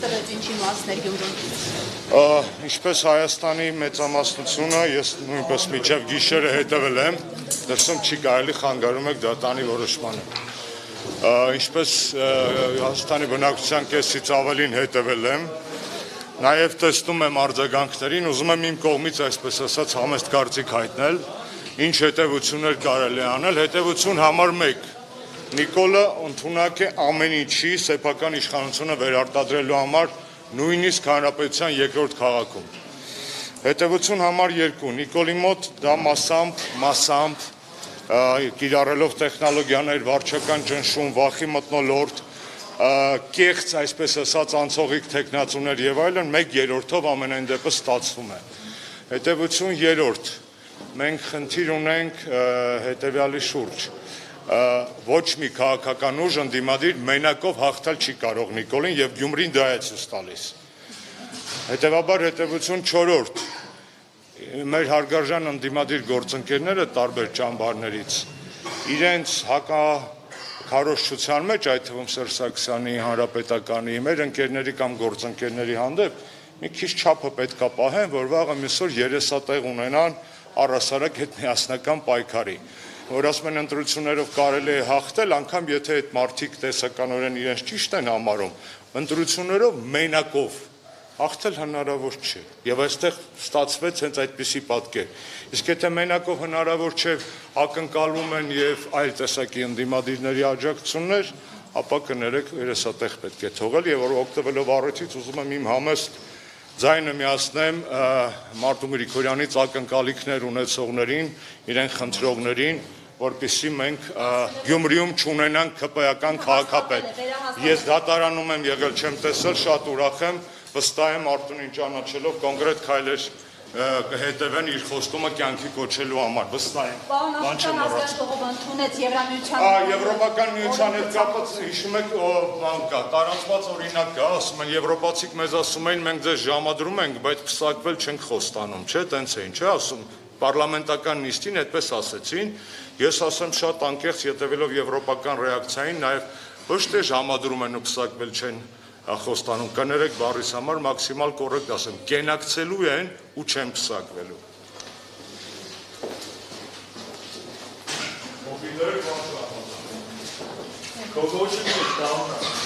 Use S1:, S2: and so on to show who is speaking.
S1: տվեց ինչի մասներ Գյումրում։
S2: Ինչպես Հայաստանի մեծամասնությունը, ես նույնպես մինչև գիշերը հետևել եմ, դրսում չի կարելի խանգարում եք դատարանի որոշմանը։ Ինչպես Հայաստանի բնակչության կեսից ավելին հետևել եմ, նաև տեսնում եմ արձագանքներին, ուզում եմ իմ կողմից այսպես ասած համեստ կարծիք հայտնել, ինչ հետևություններ կարելի է անել, հետևություն համար 1. Նիկոլը ընդունակ է ամեն ինչի սեփական իշխանությունը վերարտադրելու համար, նույնիսկ հանրապետության երկրորդ քաղաքում։ Հետևություն համար 2. Նիկոլի մոտ դա մասամբ կիրառելով տեխնոլոգիաներ, վարչական ճնշում, վախի մթնոլորտ, կեղծ, այսպես ասած, անցողիկ թեկնածուներ եւ այլն 1/3-ով ամենայն դեպս ստացվում է։ Հետևություն 3. Մենք խնդիր ունենք հետևյալի շուրջ։ Ոչ մի քաղաքական ուժ ընդդիմադիր մենակով հաղթել չի կարող Նիկոլին եւ Գյումրին դա է ցույց տալիս։ Հետևաբար հետևություն 4. Մեր հարգարժան ընդդիմադիր գործընկերները տարբեր ճամբարներից իրենց հակաքարոզչության մեջ, այդ թվում Սերժ Սարգսյանի, Հանրապետականի, մեր ընկերների կամ գործընկերների հանդեպ մի քիչ չափը պետք է պահեն, որ վաղը միսօր երեսատեղ ունենան առհասարակ այդ միասնական պայքարի, որ ասում են ընտրություններով կարելի է հաղթել, անգամ եթե այդ մարդիկ տեսականորեն իրենց ճիշտ են համարում, ընտրություններով մենակով հաղթել հնարավոր չէ։ Եվ այստեղ ստացվեց հենց այդպիսի պատկեր։ Իսկ եթե մենակով հնարավոր չէ, ակնկալում են եւ այլ տեսակի ընդդիմադիրների աջակցություններ, ապա կներեք երեսատեղ պետք է թողել եւ որ օգտվելով առիթից ուզում եմ իմ համեստ ձայնը միացնեմ Մարտուն Գրիգորյանից ակնկալիքներ ունեցողներին, իրեն խնդրողներին, որպեսզի մենք Գյումրիում չունենանք ԿՊ-ական քաղաքապետ։ Ես դատարանում եմ եղել, չեմ տեսել, շատ ուրախ եմ, վստահ եմ Արտունին ճանաչելով կոնկրետ քայլեր կհետևեն իր խոստումը կյանքի կոչելու համար, վստահ եմ։
S1: Պարոն Ազգային ընդունեց Եվրամիության։
S2: Եվրոպական միության հետ կապված հիշում եք բան կա, տարածված օրինակ կա, ասում են եվրոպացիք մեզ ասում են մենք ձեզ ժամադրում ենք, բայց փսակվել չենք խոստանում, չէ՞, տենց էին, չէ՞ ասում։ Պարլամենտական նիստին այդպես ասեցին, ես ասեմ շատ անկեղծ ետևելով եվրոպական ռեակցիային, նաև ոչ թե ժամադրում են ու փսակվել չեն խոստանում, կներեք բառիս համար մաքսիմալ կոռեկտ ասեմ, կենակցելու են ու չեն փսակվելու։
S3: Kogoś nie stał.